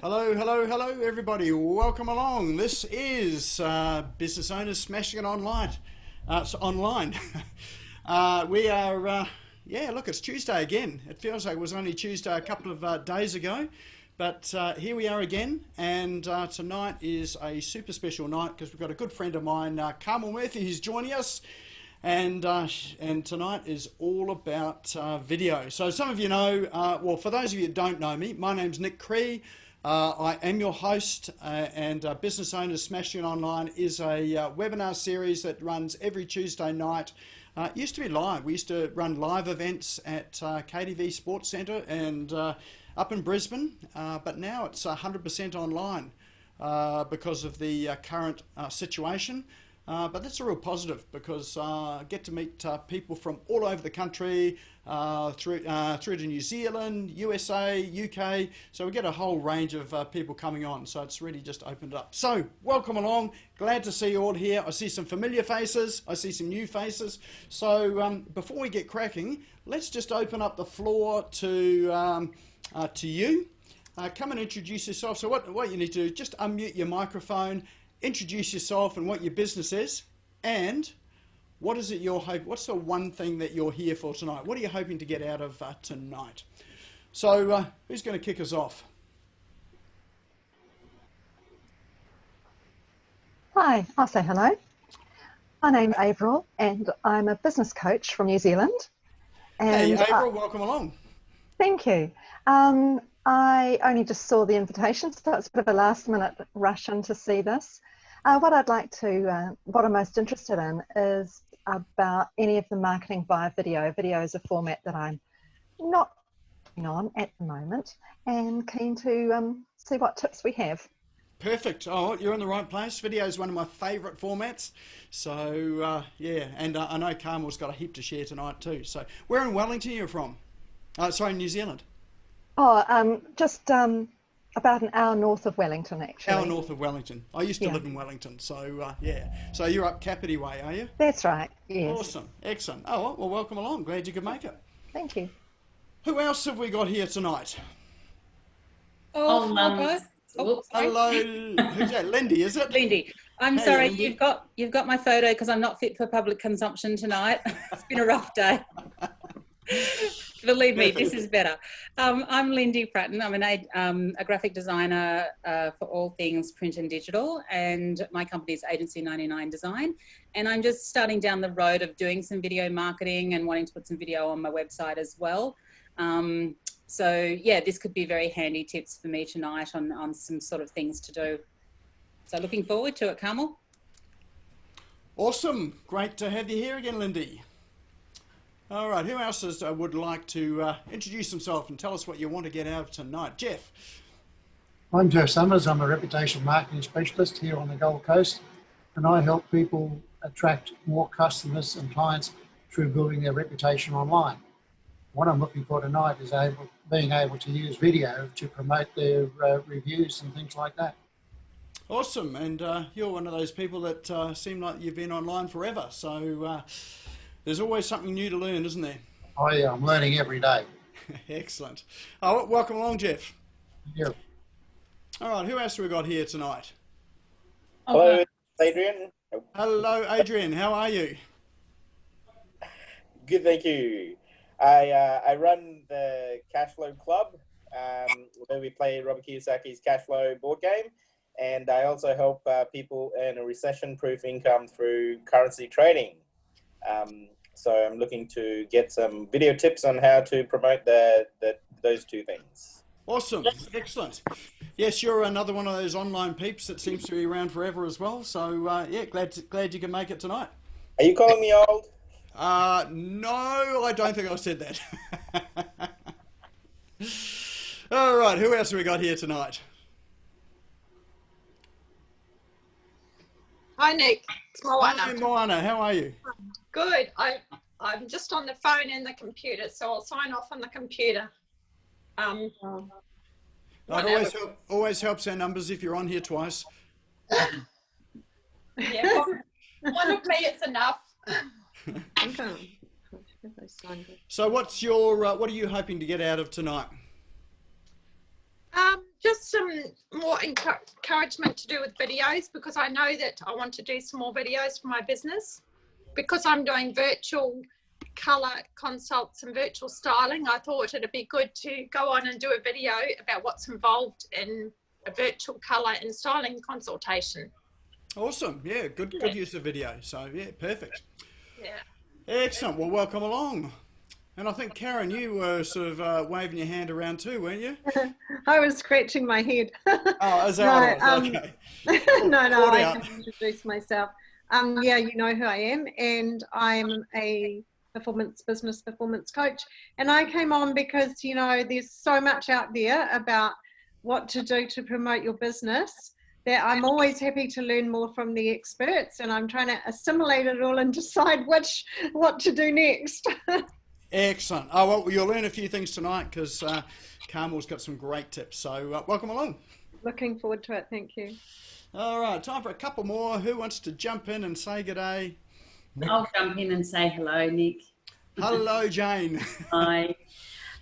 Hello, hello, hello, everybody. Welcome along. This is Business Owners Smashing It Online. It's online. We are, yeah, look, it's Tuesday again. It feels like it was only Tuesday a couple of days ago, but here we are again. And tonight is a super special night because we've got a good friend of mine, Carmel Murphy, who's joining us. And tonight is all about video. So some of you know, well, for those of you that don't know me, my name's Nick Cree. I am your host, and Business Owners Smashing It Online is a webinar series that runs every Tuesday night. It used to be live. We used to run live events at KTV Sports Centre and up in Brisbane, but now it's 100% online because of the current situation. But that's a real positive because I get to meet people from all over the country, through to New Zealand, USA, UK. So we get a whole range of people coming on. So it's really just opened up. So welcome along. Glad to see you all here. I see some familiar faces. I see some new faces. So before we get cracking, let's just open up the floor to you. Come and introduce yourself. So what you need to do, just unmute your microphone. Introduce yourself and what your business is, and what is it you're hoping, what's the one thing that you're here for tonight? What are you hoping to get out of tonight? So who's going to kick us off? Hi, I'll say hello. My name's Avril and I'm a business coach from New Zealand. And hey Avril, welcome along. Thank you. I only just saw the invitation, so it's a bit of a last minute rush in to see this. What I'm most interested in is about any of the marketing via video. Video is a format that I'm not on at the moment and keen to see what tips we have. Perfect. Oh, you're in the right place. Video is one of my favourite formats. So, yeah, and I know Carmel's got a heap to share tonight too. So, where in Wellington are you from? Sorry, New Zealand. Oh, just about an hour north of Wellington, actually. Hour north of Wellington. I used to live in Wellington, so yeah. So you're up Kapiti Way, are you? That's right, yes. Awesome, excellent. Oh, well, welcome along. Glad you could make it. Thank you. Who else have we got here tonight? Oh, guys. Hello. Who's that? Lindy, is it? Lindy. I'm hey, sorry, Lindy. you've got my photo because I'm not fit for public consumption tonight. It's been a rough day. Believe me, this is better. I'm Lindy Pratton. I'm a graphic designer for all things print and digital, and my company is Agency 99 Design. And I'm just starting down the road of doing some video marketing and wanting to put some video on my website as well. So yeah, this could be very handy tips for me tonight on some sort of things to do. So looking forward to it, Carmel. Awesome. Great to have you here again, Lindy. All right, who else would like to introduce himself and tell us what you want to get out of tonight? Jeff. I'm Jeff Summers. I'm a reputation marketing specialist here on the Gold Coast, and I help people attract more customers and clients through building their reputation online. What I'm looking for tonight is being able to use video to promote their reviews and things like that. Awesome, and you're one of those people that seem like you've been online forever, so there's always something new to learn, isn't there? Oh yeah, I'm learning every day. Excellent. Oh, welcome along, Jeff. Yeah. All right, who else have we got here tonight? Hello, Adrian. Hello, Adrian. How are you? Good, thank you. I run the Cashflow Club, where we play Robert Kiyosaki's Cashflow board game, and I also help people earn a recession-proof income through currency trading. So I'm looking to get some video tips on how to promote those two things. Awesome, excellent. Yes, you're another one of those online peeps that seems to be around forever as well. So yeah, glad you can make it tonight. Are you calling me old? No, I don't think I said that. All right, who else have we got here tonight? Hi Nick, it's Moana. Hi Moana, how are you? Good. I'm just on the phone and the computer, so I'll sign off on the computer. It always helps our numbers if you're on here twice. Yeah, one of me is enough. So what's your what are you hoping to get out of tonight? Just some more encouragement to do with videos, because I know that I want to do some more videos for my business. Because I'm doing virtual colour consults and virtual styling, I thought it'd be good to go on and do a video about what's involved in a virtual colour and styling consultation. Awesome. Yeah, good use of video. So yeah, perfect. Yeah. Excellent. Well, welcome along. And I think, Karen, you were sort of waving your hand around too, weren't you? I was scratching my head. Oh, is that what it was? Okay. No, I out. can introduce myself. Yeah, you know who I am, and I'm a business performance coach. And I came on because, you know, there's so much out there about what to do to promote your business that I'm always happy to learn more from the experts, and I'm trying to assimilate it all and decide what to do next. Excellent. Oh, well, you'll learn a few things tonight because Carmel's got some great tips. So welcome along. Looking forward to it. Thank you. All right, time for a couple more. Who wants to jump in and say good day? I'll jump in and say hello, Nick. Hello, Jane. Hi.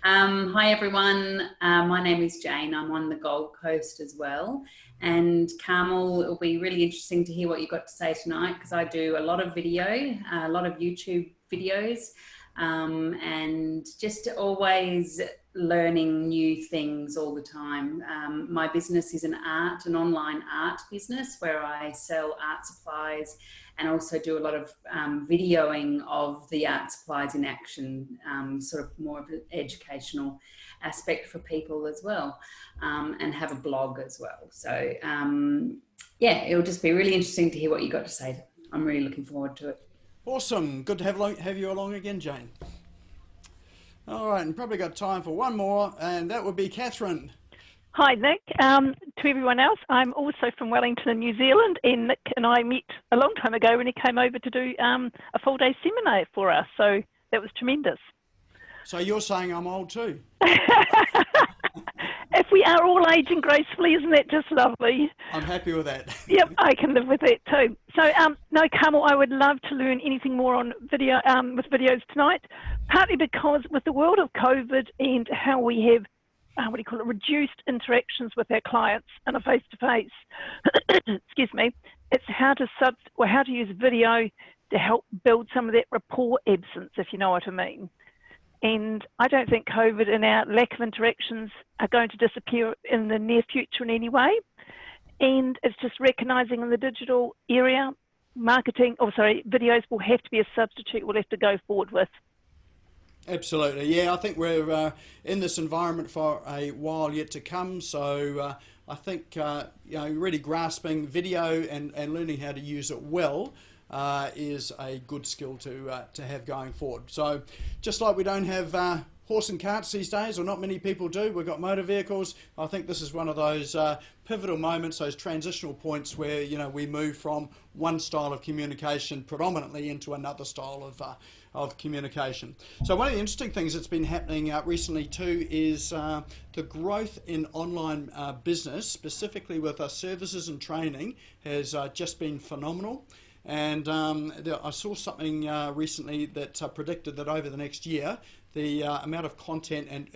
Hi, everyone. My name is Jane. I'm on the Gold Coast as well. And Carmel, it'll be really interesting to hear what you've got to say tonight, because I do a lot of video, a lot of YouTube videos. And just always learning new things all the time. My business is an online art business where I sell art supplies and also do a lot of videoing of the art supplies in action, sort of more of an educational aspect for people as well, and have a blog as well. So yeah, it'll just be really interesting to hear what you got to say. I'm really looking forward to it. Awesome. Good to have you along again, Jane. All right, and probably got time for one more, and that would be Catherine. Hi, Nick. To everyone else, I'm also from Wellington in New Zealand, and Nick and I met a long time ago when he came over to do a full-day seminar for us, so that was tremendous. So you're saying I'm old too? If we are all aging gracefully, isn't that just lovely? I'm happy with that. Yep, I can live with that too. So, no, Carmel, I would love to learn anything more on video with videos tonight, partly because with the world of COVID and how we have, reduced interactions with our clients in a face-to-face, excuse me, it's how to use video to help build some of that rapport absence, if you know what I mean. And I don't think COVID and our lack of interactions are going to disappear in the near future in any way. And it's just recognising in the digital area, videos will have to be a substitute we'll have to go forward with. Absolutely. Yeah, I think we're in this environment for a while yet to come. So I think, really grasping video and learning how to use it well is a good skill to have going forward. So just like we don't have horse and carts these days, or not many people do, we've got motor vehicles. I think this is one of those pivotal moments, those transitional points where we move from one style of communication predominantly into another style of communication. So one of the interesting things that's been happening recently too is the growth in online business, specifically with services and training, has just been phenomenal. And I saw something recently that predicted that over the next year, the amount of content and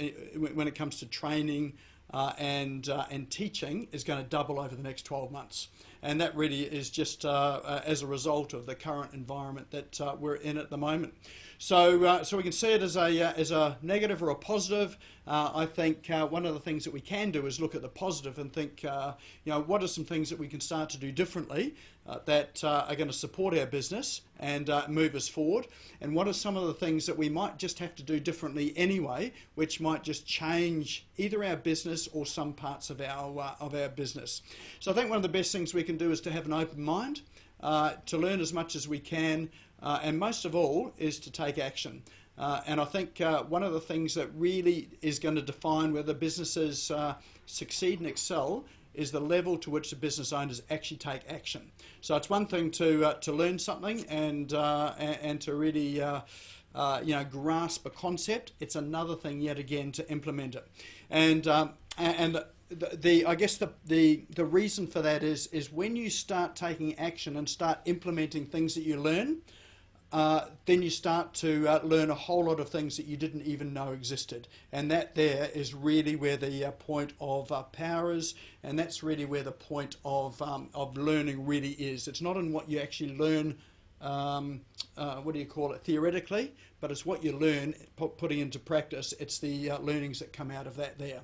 when it comes to training and teaching is going to double over the next 12 months. And that really is just as a result of the current environment that we're in at the moment. So we can see it as a negative or a positive. I think one of the things that we can do is look at the positive and think, what are some things that we can start to do differently that are going to support our business and move us forward, and what are some of the things that we might just have to do differently anyway, which might just change either our business or some parts of our business. So I think one of the best things we can do is to have an open mind, to learn as much as we can, and most of all is to take action. And I think one of the things that really is going to define whether businesses succeed and excel is the level to which the business owners actually take action. So it's one thing to learn something and to really grasp a concept. It's another thing yet again to implement it. And I guess the reason for that is when you start taking action and start implementing things that you learn, then you start to learn a whole lot of things that you didn't even know existed. And that there is really where the point of power is, and that's really where the point of learning really is. It's not in what you actually learn, what do you call it, theoretically, but it's what you learn putting into practice. It's the learnings that come out of that there.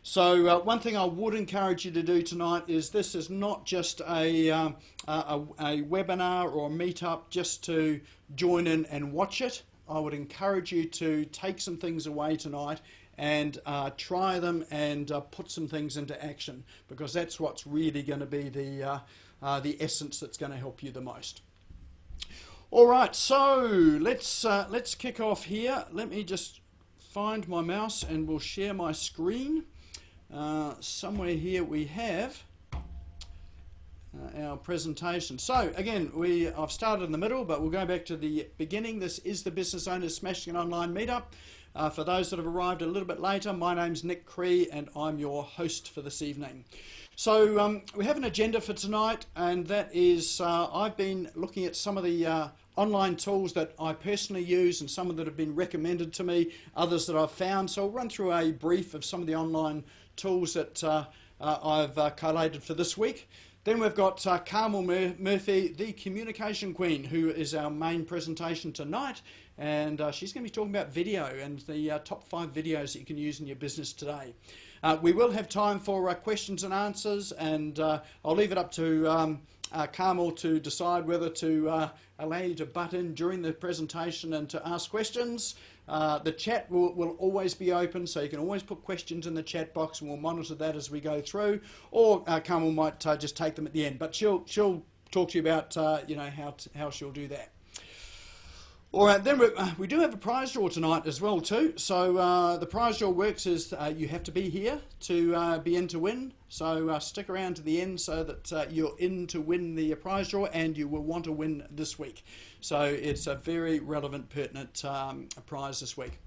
So one thing I would encourage you to do tonight is this is not just a webinar or a meetup just to join in and watch it. I would encourage you to take some things away tonight and try them and put some things into action, because that's what's really going to be the essence that's going to help you the most. All right, so let's kick off here. Let me just find my mouse and we'll share my screen. Somewhere here we have our presentation. So again, I've started in the middle, but we'll go back to the beginning. This is the Business Owners Smashing It Online Meetup. For those that have arrived a little bit later, my name's Nick Cree and I'm your host for this evening. So we have an agenda for tonight, and that is I've been looking at some of the online tools that I personally use and some of that have been recommended to me, others that I've found. So I'll run through a brief of some of the online tools that I've collated for this week. Then we've got Carmel Murphy, the communication queen, who is our main presentation tonight, and she's going to be talking about video and the top 5 videos that you can use in your business today. We will have time for questions and answers, and I'll leave it up to Carmel to decide whether to allow you to butt in during the presentation and to ask questions. The chat will always be open, so you can always put questions in the chat box, and we'll monitor that as we go through. Or Carmel might just take them at the end, but she'll talk to you about how she'll do that. All right, then we do have a prize draw tonight as well too. So the prize draw works is you have to be here to be in to win. So stick around to the end so that you're in to win the prize draw, and you will want to win this week. So it's a very relevant, pertinent prize this week.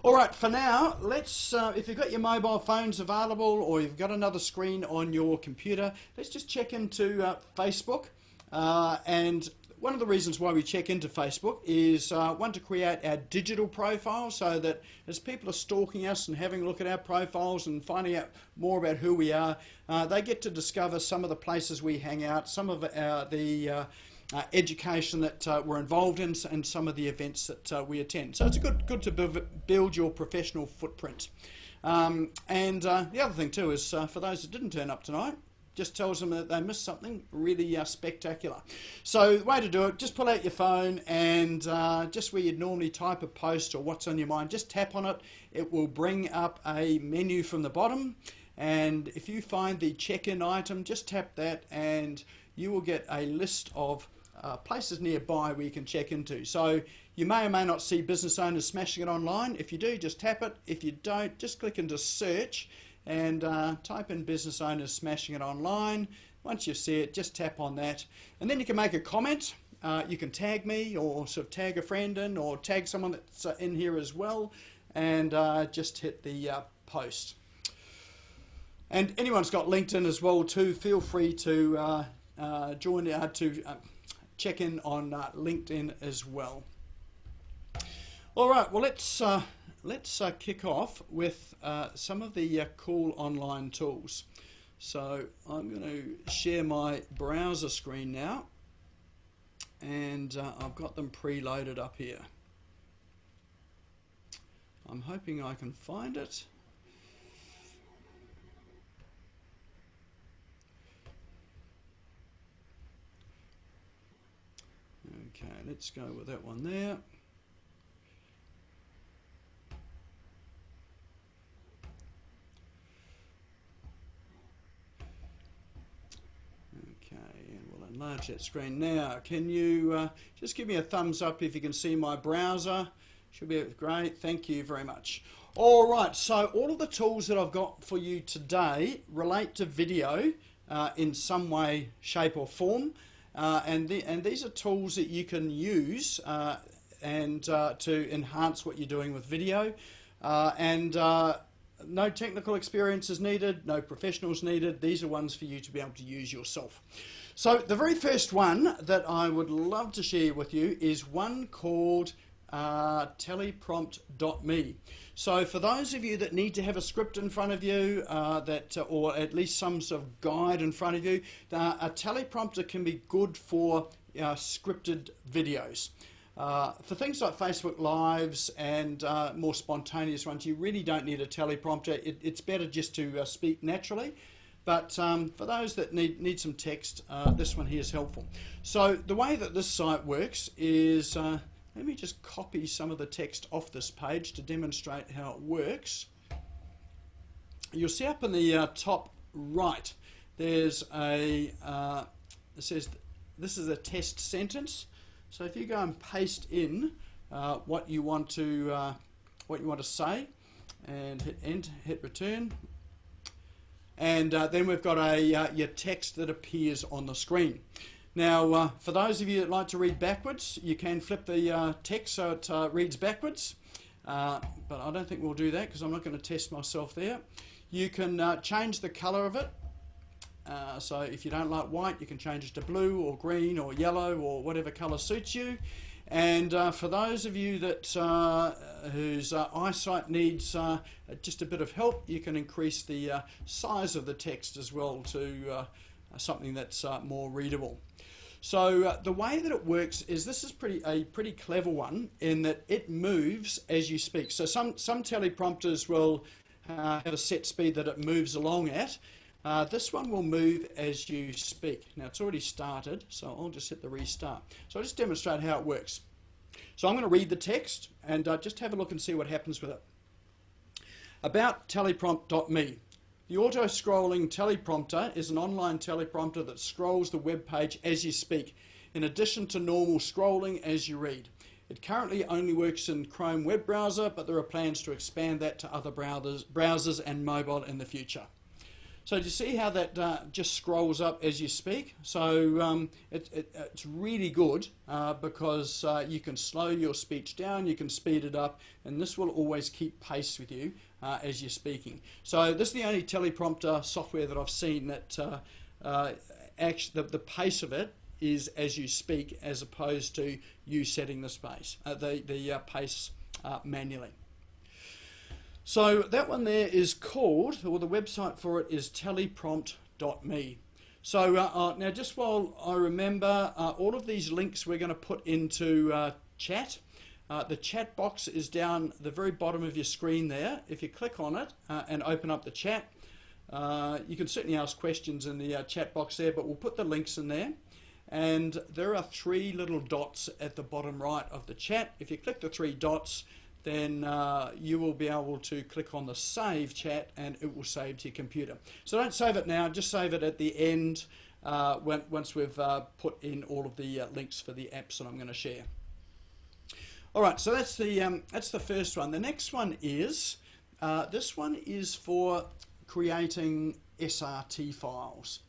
All right, for now, let's, if you've got your mobile phones available or you've got another screen on your computer, let's just check into Facebook. And one of the reasons why we check into Facebook is one, to create our digital profile, so that as people are stalking us and having a look at our profiles and finding out more about who we are, they get to discover some of the places we hang out, some of the education that we're involved in, and some of the events that we attend. So it's good to build your professional footprint. And the other thing too is for those that didn't turn up tonight, just tells them that they missed something really spectacular. So the way to do it, just pull out your phone and just where you'd normally type a post or what's on your mind, just tap on it. It will bring up a menu from the bottom, and if you find the check-in item, just tap that and you will get a list of places nearby where you can check into. So you may or may not see Business Owners Smashing It Online. If you do, just tap it. If you don't, just click into search and type in Business Owners Smashing It Online. Once you see it, just tap on that, and then you can make a comment. You can tag me, or sort of tag a friend in, or tag someone that's in here as well, and just hit the post. And anyone's got LinkedIn as well too, feel free to join to check in on LinkedIn as well. All right, well let's kick off with some of the cool online tools. So I'm going to share my browser screen now, and I've got them preloaded up here. I'm hoping I can find it. Okay, let's go with that one there. Enlarge that screen now. Can you just give me a thumbs up if you can see my browser? Should be great. Thank you very much. All right, so all of the tools that I've got for you today relate to video in some way, shape or form, and these are tools that you can use to enhance what you're doing with video, no technical experience is needed, no professionals needed. These are ones for you to be able to use yourself. So the very first one that I would love to share with you is one called teleprompt.me. So for those of you that need to have a script in front of you, or at least some sort of guide in front of you, a teleprompter can be good for scripted videos. For things like Facebook Lives and more spontaneous ones, you really don't need a teleprompter. It's better just to speak naturally. But for those that need some text, this one here is helpful. So the way that this site works is, let me just copy some of the text off this page to demonstrate how it works. You'll see up in the top right, there's it says this is a test sentence. So if you go and paste in what you want to say, and hit enter, hit return. And then we've got your text that appears on the screen. Now, for those of you that like to read backwards, you can flip the text so it reads backwards. But I don't think we'll do that because I'm not going to test myself there. You can change the colour of it. So if you don't like white, you can change it to blue or green or yellow or whatever colour suits you. And for those of you that whose eyesight needs just a bit of help, you can increase the size of the text as well to something that's more readable. So the way that it works is this is a pretty clever one in that it moves as you speak. So some teleprompters will have a set speed that it moves along at. This one will move as you speak. Now it's already started, so I'll just hit the restart. So I'll just demonstrate how it works. So I'm going to read the text and just have a look and see what happens with it. About teleprompt.me. The auto-scrolling teleprompter is an online teleprompter that scrolls the web page as you speak, in addition to normal scrolling as you read. It currently only works in Chrome web browser, but there are plans to expand that to other browsers and mobile in the future. So do you see how that just scrolls up as you speak? So it's really good because you can slow your speech down, you can speed it up, and this will always keep pace with you as you're speaking. So this is the only teleprompter software that I've seen that actually the pace of it is as you speak, as opposed to you setting the pace manually. So that one there is called, or the website for it is teleprompt.me. So now just while I remember, all of these links we're going to put into chat. The chat box is down the very bottom of your screen there. If you click on it and open up the chat, you can certainly ask questions in the chat box there, but we'll put the links in there. And there are 3 little dots at the bottom right of the chat. If you click the 3 dots, then you will be able to click on the save chat and it will save to your computer. So don't save it now, just save it at the end once we've put in all of the links for the apps that I'm going to share. Alright, so that's the first one. The next one is, this one is for creating SRT files.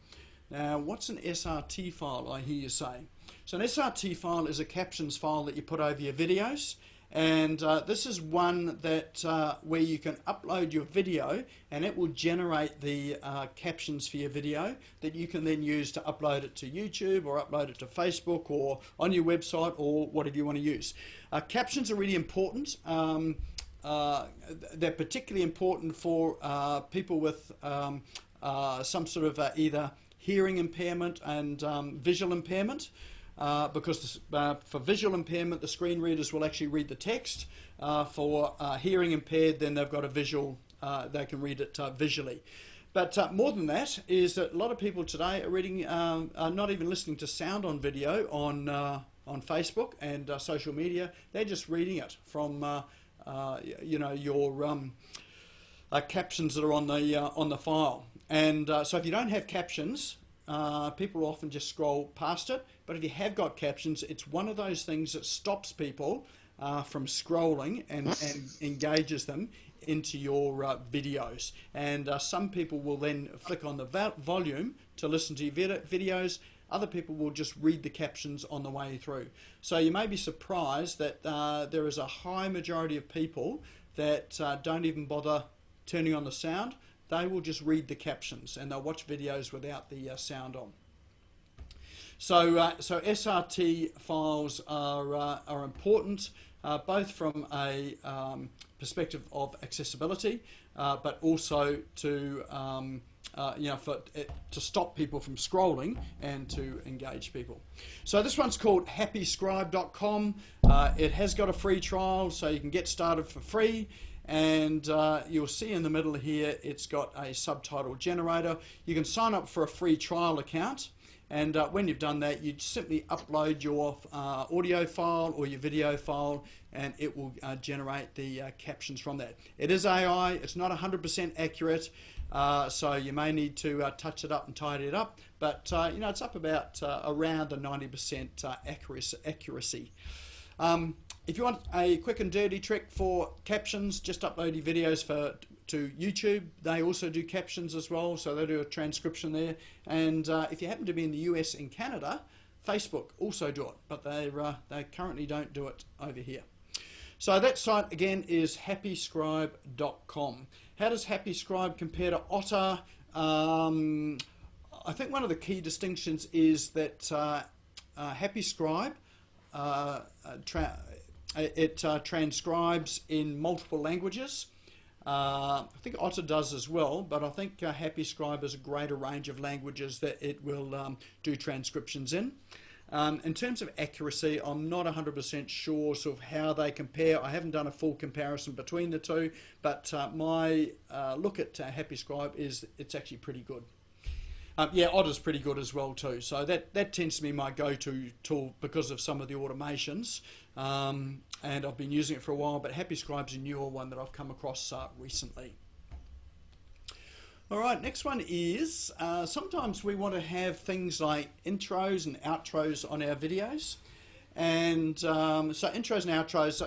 Now what's an SRT file, I hear you say? So an SRT file is a captions file that you put over your videos. And this is one that where you can upload your video and it will generate the captions for your video that you can then use to upload it to YouTube or upload it to Facebook or on your website or whatever you want to use. Captions are really important. They're particularly important for people with some sort of either hearing impairment and visual impairment. Because for visual impairment, the screen readers will actually read the text. For hearing impaired, then they've got a visual, they can read it visually. But more than that is that a lot of people today are reading, are not even listening to sound on video on Facebook and social media. They're just reading it from, you know, your captions that are on the file. And so if you don't have captions, people often just scroll past it, but if you have got captions, it's one of those things that stops people from scrolling and engages them into your videos. And some people will then flick on the volume to listen to your videos. Other people will just read the captions on the way through. So you may be surprised that there is a high majority of people that don't even bother turning on the sound. They will just read the captions and they'll watch videos without the sound on. So SRT files are important, both from a perspective of accessibility, but also to to stop people from scrolling and to engage people. So this one's called happyscribe.com. It has got a free trial, so you can get started for free. And you'll see in the middle here, it's got a subtitle generator. You can sign up for a free trial account. And when you've done that, you simply upload your audio file or your video file, and it will generate the captions from that. It is AI. It's not 100% accurate, so you may need to touch it up and tidy it up. But it's up about around the 90% accuracy. If you want a quick and dirty trick for captions, just upload your videos to YouTube. They also do captions as well, so they do a transcription there. And if you happen to be in the US and Canada, Facebook also do it, but they currently don't do it over here. So that site again is happyscribe.com. How does HappyScribe compare to Otter? I think one of the key distinctions is that HappyScribe transcribes in multiple languages. I think Otter does as well, but I think HappyScribe has a greater range of languages that it will do transcriptions in. In terms of accuracy, I'm not 100% sure sort of how they compare. I haven't done a full comparison between the two, but my look at HappyScribe is it's actually pretty good. Yeah, Otter's pretty good as well too. So that tends to be my go-to tool because of some of the automations. And I've been using it for a while, but HappyScribe's a newer one that I've come across recently. All right, next one is sometimes we want to have things like intros and outros on our videos. And so intros and outros,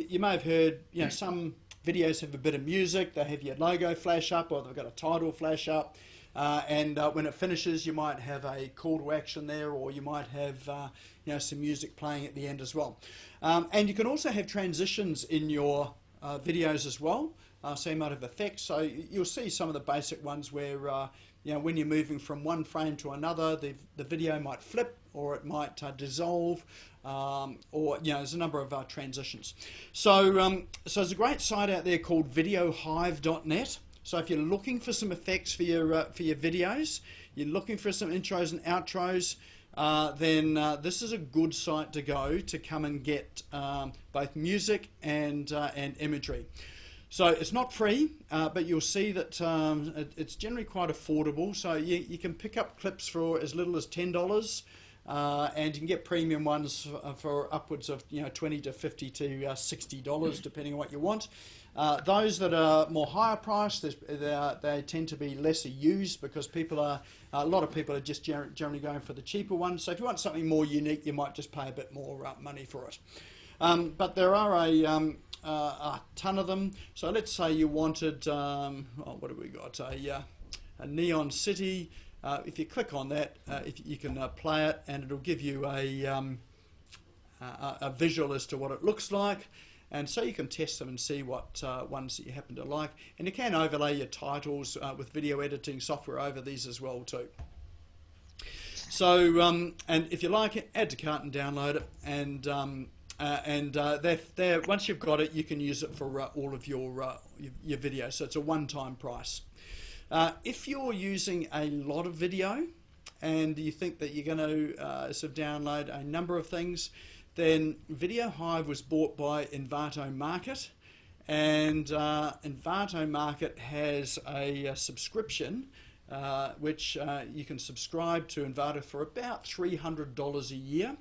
you may have heard, some videos have a bit of music, they have your logo flash up or they've got a title flash up. And when it finishes, you might have a call to action there, or you might have some music playing at the end as well. And you can also have transitions in your videos as well. So you might have effects. So you'll see some of the basic ones where when you're moving from one frame to another, the video might flip or it might dissolve, or there's a number of transitions. So there's a great site out there called Videohive.net. So if you're looking for some effects for your videos, you're looking for some intros and outros, then this is a good site to go to come and get both music and imagery. So it's not free, but you'll see that it's generally quite affordable. So you can pick up clips for as little as $10, and you can get premium ones for upwards of $20 to $50 to $60, depending on what you want. Those that are more higher priced, they tend to be lesser used because a lot of people are just generally going for the cheaper ones. So if you want something more unique, you might just pay a bit more money for it. But there are a ton of them. So let's say you wanted, what have we got? A neon city. If you click on that, you can play it, and it'll give you a visual as to what it looks like. And so you can test them and see what ones that you happen to like. And you can overlay your titles with video editing software over these as well too. So, and if you like it, add to cart and download it. And once you've got it, you can use it for all of your videos. So it's a one-time price. If you're using a lot of video and you think that you're going to sort of download a number of things, then Videohive was bought by Envato Market, and Envato Market has a subscription which you can subscribe to Envato for about $300 a year,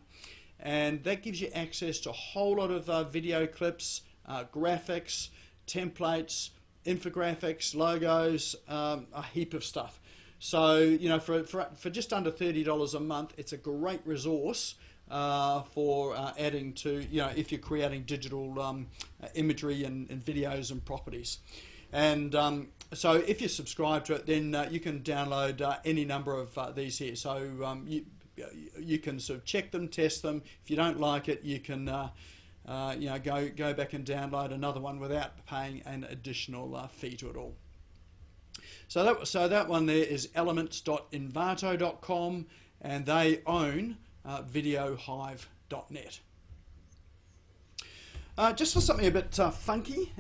and that gives you access to a whole lot of video clips, graphics, templates, infographics, logos, a heap of stuff. So for just under $30 a month, it's a great resource for adding to, if you're creating digital imagery and videos and properties. And so if you subscribe to it, then you can download any number of these here. So you can sort of check them, test them. If you don't like it, you can go back and download another one without paying an additional fee to it all. So that one there is elements.envato.com. and they own Videohive.net. Just for something a bit funky,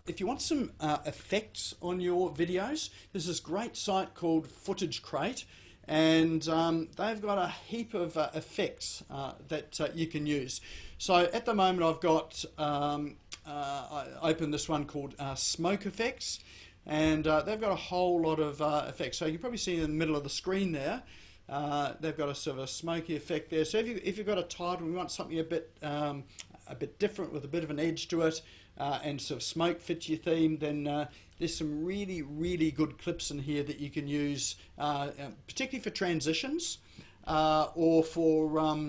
if you want some effects on your videos, there's this great site called Footage Crate, and they've got a heap of effects that you can use. So at the moment I've got, I opened this one called Smoke Effects, and they've got a whole lot of effects. So you can probably see in the middle of the screen there, they've got a sort of a smoky effect there. So if you've got a title and you want something a bit different with a bit of an edge to it, and sort of smoke fits your theme, then there's some really, really good clips in here that you can use, particularly for transitions, or for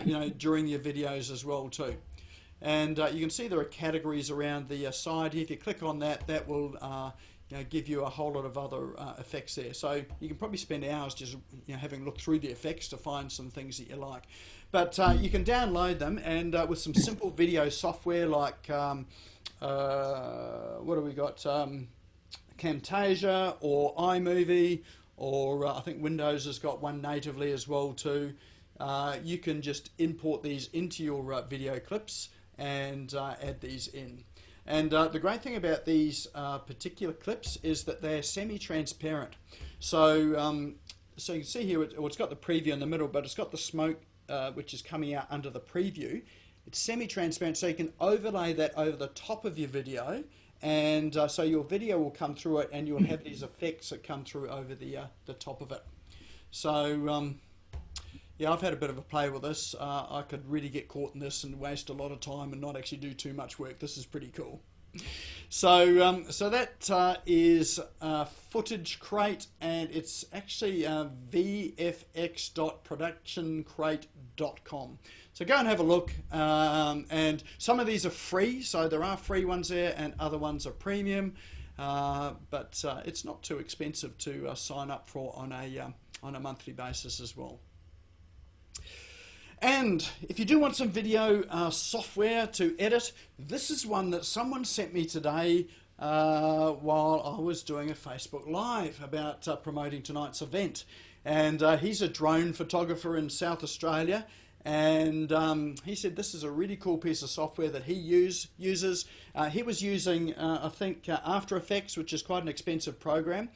you know, during your videos as well too. And you can see there are categories around the side here. If you click on that, that will you know, give you a whole lot of other effects there. So you can probably spend hours just, you know, having a look through the effects to find some things that you like. But you can download them, and with some simple video software like what do we got? Camtasia or iMovie, or I think Windows has got one natively as well too. You can just import these into your video clips and add these in. And the great thing about these particular clips is that they're semi-transparent. So so you can see here, it's got the preview in the middle, but it's got the smoke which is coming out under the preview. It's semi-transparent, so you can overlay that over the top of your video, and so your video will come through it, and you'll have these effects that come through over the top of it. So yeah, I've had a bit of a play with this. I could really get caught in this and waste a lot of time and not actually do too much work. This is pretty cool. So so that is Footage Crate, and it's actually vfx.productioncrate.com. So go and have a look, and some of these are free, so there are free ones there, and other ones are premium, but it's not too expensive to sign up for on a monthly basis as well. And if you do want some video software to edit, this is one that someone sent me today while I was doing a Facebook Live about promoting tonight's event. And he's a drone photographer in South Australia, and he said this is a really cool piece of software that he uses. He was using, I think, After Effects, which is quite an expensive program.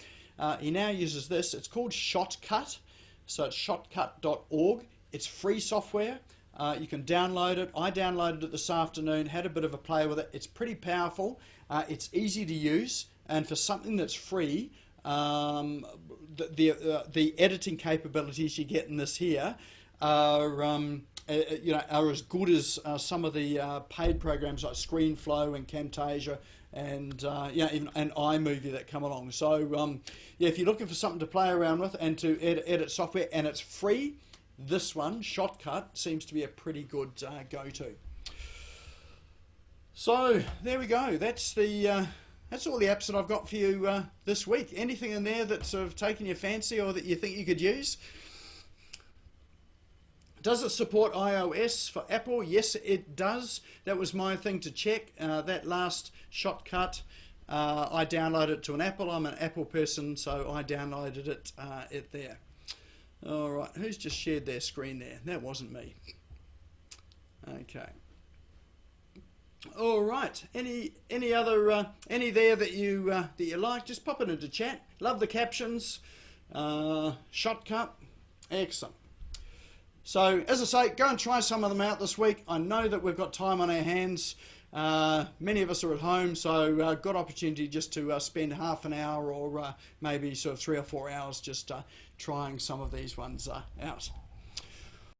He now uses this. It's called ShotCut, so it's shotcut.org. It's free software. You can download it. I downloaded it this afternoon, had a bit of a play with it. It's pretty powerful. It's easy to use, and for something that's free, the editing capabilities you get in this here are you know, are as good as some of the paid programs like ScreenFlow and Camtasia and yeah, even an iMovie that come along. So yeah, if you're looking for something to play around with and to edit software, and it's free, this one, ShotCut, seems to be a pretty good go-to. So there we go. That's the that's all the apps that I've got for you this week. Anything in there that's sort of taken your fancy or that you think you could use? Does it support iOS for Apple? Yes, it does. That was my thing to check. That last ShotCut, I downloaded it to an Apple. I'm an Apple person, so I downloaded it there. All right, who's just shared their screen there? That wasn't me. Okay. All right. Any other any there that you like? Just pop it into chat. Love the captions. ShotCut, excellent. So as I say, go and try some of them out this week. I know that we've got time on our hands. Many of us are at home, so good opportunity just to spend half an hour or maybe sort of 3 or 4 hours just trying some of these ones out.